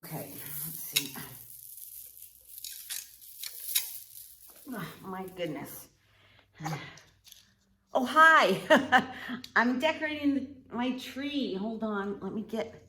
Okay, let's see. Oh, my goodness. Oh, hi. I'm decorating my tree. Hold on. Let me get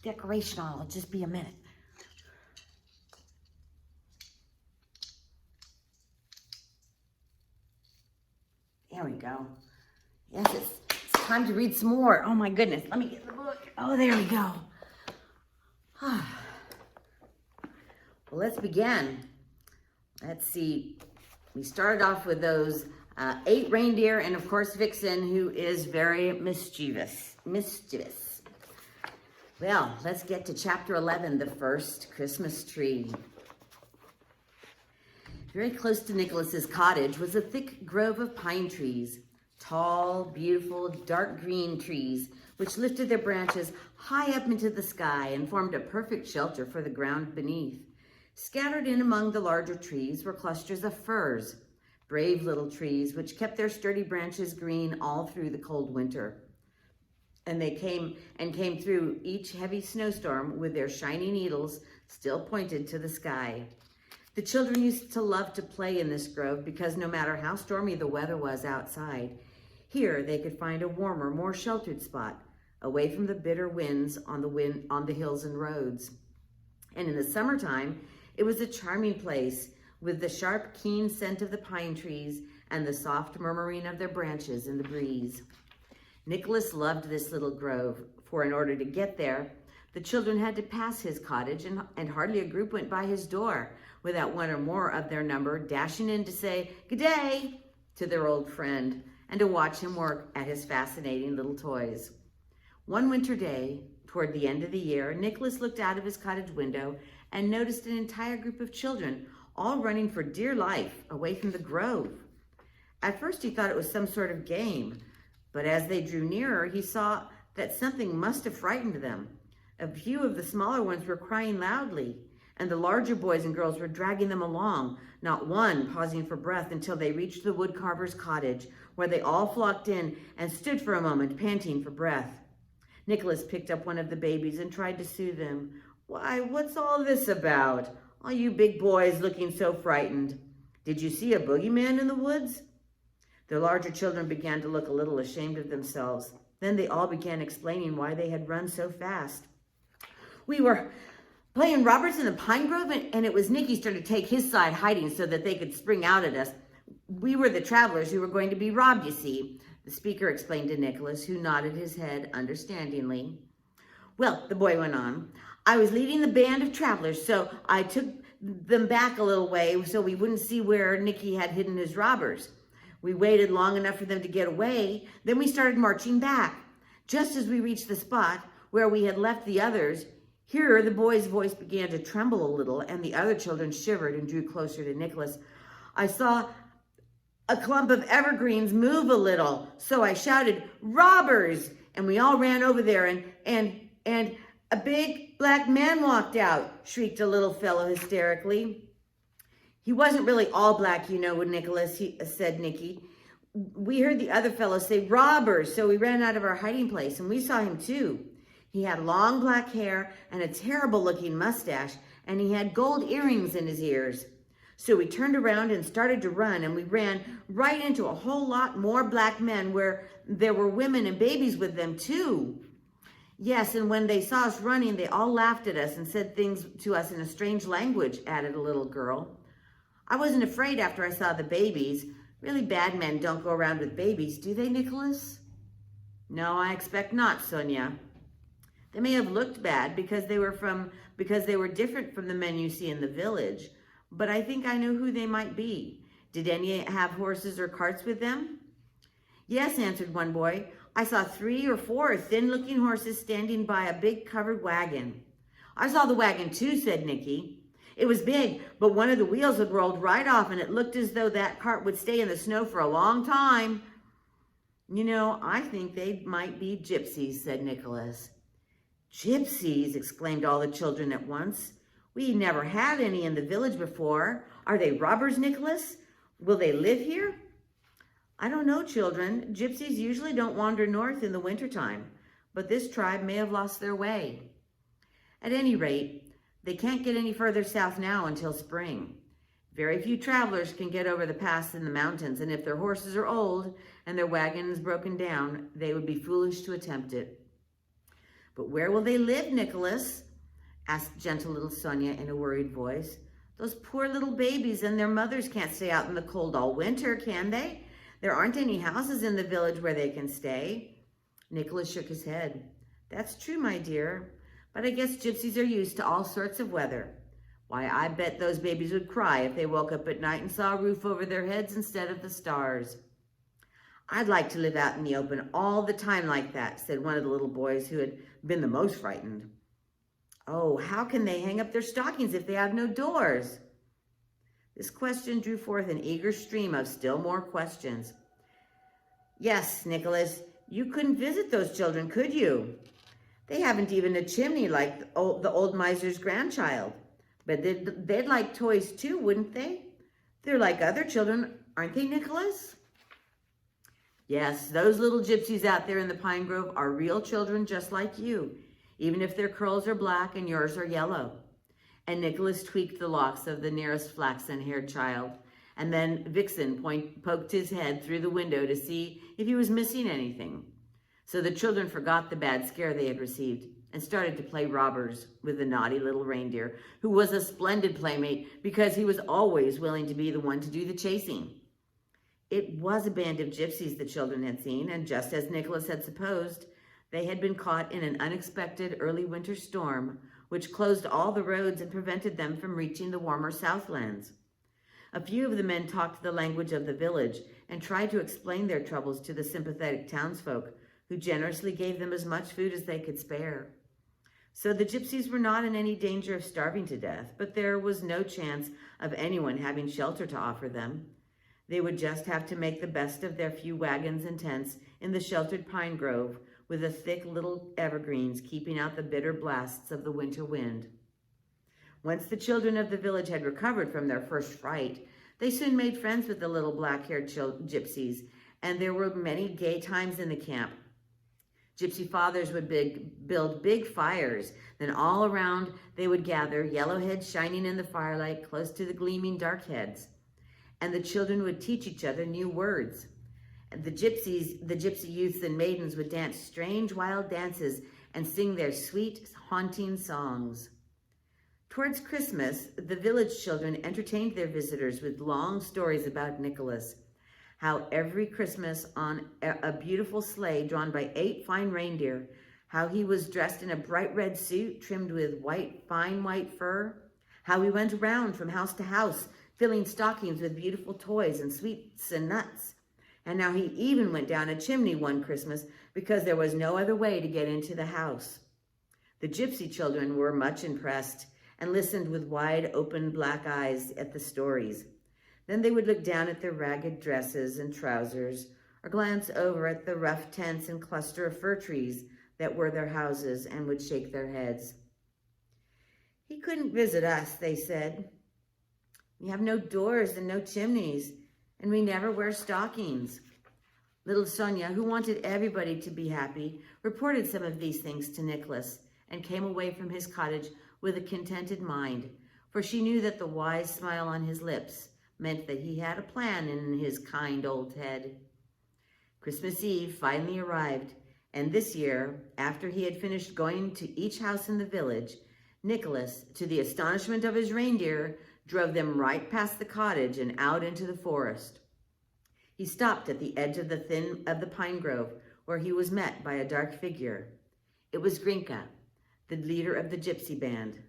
decoration on. It'll just be a minute. There we go. Yes, it's time to read some more. Oh, my goodness. Let me get the book. Oh, there we go. Well, let's begin. Let's see. We started off with those 8 reindeer and, of course, Vixen, who is very mischievous. Well, let's get to chapter 11, the first Christmas tree. Very close to Nicholas's cottage was a thick grove of pine trees, tall, beautiful, dark green trees, which lifted their branches high up into the sky and formed a perfect shelter for the ground beneath. Scattered in among the larger trees were clusters of firs, brave little trees which kept their sturdy branches green all through the cold winter. And they came through each heavy snowstorm with their shiny needles still pointed to the sky. The children used to love to play in this grove because no matter how stormy the weather was outside, here they could find a warmer, more sheltered spot, away from the bitter winds on the hills and roads. And in the summertime, it was a charming place with the sharp, keen scent of the pine trees and the soft murmuring of their branches in the breeze. Nicholas loved this little grove, for in order to get there, the children had to pass his cottage, and hardly a group went by his door without one or more of their number dashing in to say "Good day" to their old friend and to watch him work at his fascinating little toys. One winter day, toward the end of the year, Nicholas looked out of his cottage window and noticed an entire group of children all running for dear life away from the grove. At first he thought it was some sort of game, but as they drew nearer, he saw that something must have frightened them. A few of the smaller ones were crying loudly, and the larger boys and girls were dragging them along, not one pausing for breath until they reached the woodcarver's cottage, where they all flocked in and stood for a moment, panting for breath. Nicholas picked up one of the babies and tried to soothe him. "Why, what's all this about? All you big boys looking so frightened. Did you see a boogeyman in the woods?" The larger children began to look a little ashamed of themselves. Then they all began explaining why they had run so fast. "We were playing robbers in the pine grove, and it was Nicky's turn to take his side hiding so that they could spring out at us. We were the travelers who were going to be robbed, you see," the speaker explained to Nicholas, who nodded his head understandingly. "Well," the boy went on, "I was leading the band of travelers, so I took them back a little way so we wouldn't see where Nicky had hidden his robbers. We waited long enough for them to get away, then we started marching back. Just as we reached the spot where we had left the others, here the boy's voice began to tremble a little, and the other children shivered and drew closer to Nicholas. I saw a clump of evergreens move a little, so I shouted, 'Robbers!' And we all ran over there, and a big black man walked out," shrieked a little fellow hysterically. "He wasn't really all black, you know, Nicholas," said Nicky. "We heard the other fellow say 'robbers,' so we ran out of our hiding place, and we saw him too. He had long black hair and a terrible looking mustache, and he had gold earrings in his ears. So we turned around and started to run, and we ran right into a whole lot more black men where there were women and babies with them too. Yes, and when they saw us running, they all laughed at us and said things to us in a strange language," added a little girl. "I wasn't afraid after I saw the babies. Really bad men don't go around with babies, do they, Nicholas?" "No, I expect not, Sonia. They may have looked bad because they were different from the men you see in the village, but I think I know who they might be. Did any have horses or carts with them?" "Yes," answered one boy. "I saw 3 or 4 thin-looking horses standing by a big covered wagon." "I saw the wagon too," said Nicky. "It was big, but one of the wheels had rolled right off, and it looked as though that cart would stay in the snow for a long time." "You know, I think they might be gypsies," said Nicholas. "Gypsies!" exclaimed all the children at once. "We never had any in the village before. Are they robbers, Nicholas? Will they live here?" "I don't know, children. Gypsies usually don't wander north in the wintertime, but this tribe may have lost their way. At any rate, They can't get any further south now until spring. Very few travelers can get over the pass in the mountains, and if their horses are old and their wagon is broken down, they would be foolish to attempt it. But where will they live, Nicholas? Asked gentle little Sonia in a worried voice. Those poor little babies and their mothers can't stay out in the cold all winter, can they? There aren't any houses in the village where they can stay. Nicholas shook his head. That's true, my dear, but I guess gypsies are used to all sorts of weather. Why, I bet those babies would cry if they woke up at night and saw a roof over their heads instead of the stars. I'd like to live out in the open all the time like that, said one of the little boys who had been the most frightened. Oh, how can they hang up their stockings if they have no doors? This question drew forth an eager stream of still more questions. Yes, Nicholas, you couldn't visit those children, could you? They haven't even a chimney like the old miser's grandchild. But they'd like toys too, wouldn't they? They're like other children, aren't they, Nicholas? Yes, those little gypsies out there in the pine grove are real children just like you, even if their curls are black and yours are yellow. And Nicholas tweaked the locks of the nearest flaxen-haired child, and then Vixen poked his head through the window to see if he was missing anything. So the children forgot the bad scare they had received and started to play robbers with the naughty little reindeer, who was a splendid playmate because he was always willing to be the one to do the chasing. It was a band of gypsies the children had seen, and just as Nicholas had supposed, they had been caught in an unexpected early winter storm, which closed all the roads and prevented them from reaching the warmer Southlands. A few of the men talked the language of the village and tried to explain their troubles to the sympathetic townsfolk, who generously gave them as much food as they could spare. So the gypsies were not in any danger of starving to death, but there was no chance of anyone having shelter to offer them. They would just have to make the best of their few wagons and tents in the sheltered pine grove, with the thick little evergreens keeping out the bitter blasts of the winter wind. Once the children of the village had recovered from their first fright, they soon made friends with the little black-haired gypsies, and there were many gay times in the camp. Gypsy fathers would build big fires. Then all around they would gather, yellow heads shining in the firelight close to the gleaming dark heads. And the children would teach each other new words. And the gypsy youths and maidens would dance strange wild dances and sing their sweet, haunting songs. Towards Christmas, the village children entertained their visitors with long stories about Nicholas, how every Christmas on a beautiful sleigh drawn by 8 fine reindeer, how he was dressed in a bright red suit trimmed with fine white fur, how he went around from house to house filling stockings with beautiful toys and sweets and nuts, and how he even went down a chimney one Christmas because there was no other way to get into the house. The gypsy children were much impressed and listened with wide open black eyes at the stories. Then they would look down at their ragged dresses and trousers, or glance over at the rough tents and cluster of fir trees that were their houses, and would shake their heads. He couldn't visit us, they said. We have no doors and no chimneys, and we never wear stockings. Little Sonia, who wanted everybody to be happy, reported some of these things to Nicholas and came away from his cottage with a contented mind, for she knew that the wise smile on his lips meant that he had a plan in his kind old head. Christmas Eve finally arrived, and this year, after he had finished going to each house in the village, Nicholas, to the astonishment of his reindeer, drove them right past the cottage and out into the forest. He stopped at the edge of the pine grove, where he was met by a dark figure. It was Grinka, the leader of the gypsy band.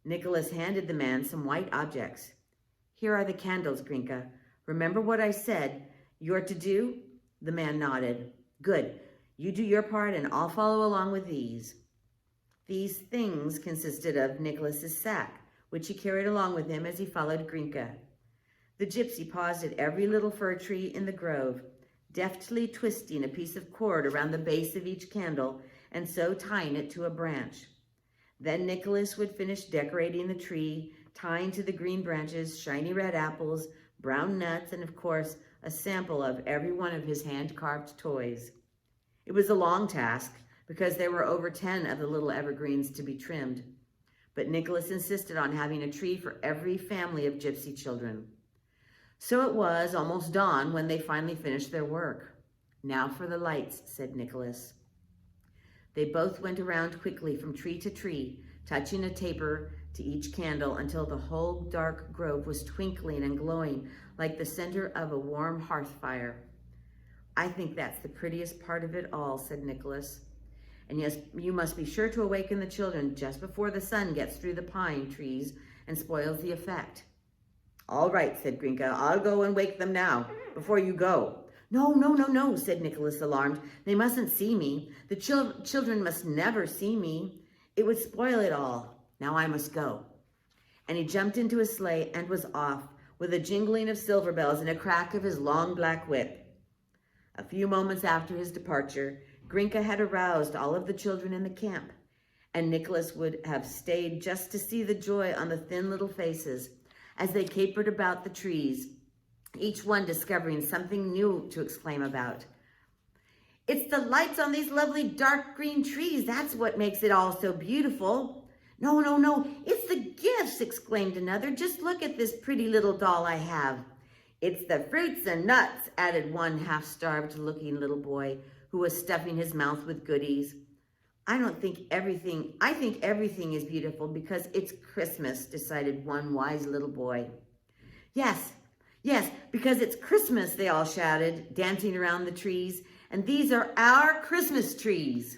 Nicholas handed the man some white objects. Here are the candles, Grinka. Remember what I said you're to do? The man nodded. Good. You do your part and I'll follow along with these. These things consisted of Nicholas's sack, which he carried along with him as he followed Grinka. The gypsy paused at every little fir tree in the grove, deftly twisting a piece of cord around the base of each candle and so tying it to a branch. Then Nicholas would finish decorating the tree, tying to the green branches shiny red apples, brown nuts, and of course, a sample of every one of his hand-carved toys. It was a long task because there were over 10 of the little evergreens to be trimmed. but Nicholas insisted on having a tree for every family of gypsy children. So it was almost dawn when they finally finished their work. "Now for the lights," said Nicholas. They both went around quickly from tree to tree, touching a taper to each candle until the whole dark grove was twinkling and glowing like the center of a warm hearth fire. "I think that's the prettiest part of it all," said Nicholas. "And yes, you must be sure to awaken the children just before the sun gets through the pine trees and spoils the effect." "All right," said Grinka. "I'll go and wake them now, before you go." No, said Nicholas, alarmed. "They mustn't see me. The children must never see me. It would spoil it all. Now I must go." And he jumped into his sleigh and was off, with a jingling of silver bells and a crack of his long black whip. A few moments after his departure, Grinka had aroused all of the children in the camp, and Nicholas would have stayed just to see the joy on the thin little faces as they capered about the trees, each one discovering something new to exclaim about. "It's the lights on these lovely dark green trees. That's what makes it all so beautiful." No, it's the gifts," exclaimed another. "Just look at this pretty little doll I have." "It's the fruits and nuts," added one half-starved looking little boy who was stuffing his mouth with goodies. I think everything is beautiful because it's Christmas," decided one wise little boy. Yes, because it's Christmas," they all shouted, dancing around the trees. "And these are our Christmas trees."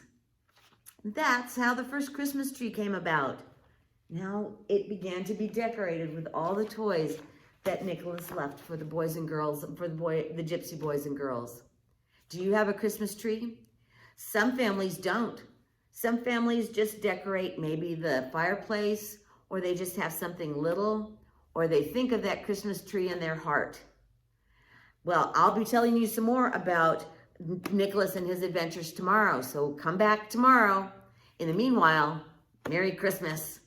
That's how the first Christmas tree came about. Now it began to be decorated with all the toys that Nicholas left for the boys and girls, the gypsy boys and girls. Do you have a Christmas tree? Some families don't. Some families just decorate maybe the fireplace, or they just have something little, or they think of that Christmas tree in their heart. Well, I'll be telling you some more about Nicholas and his adventures tomorrow, so come back tomorrow. In the meanwhile, Merry Christmas.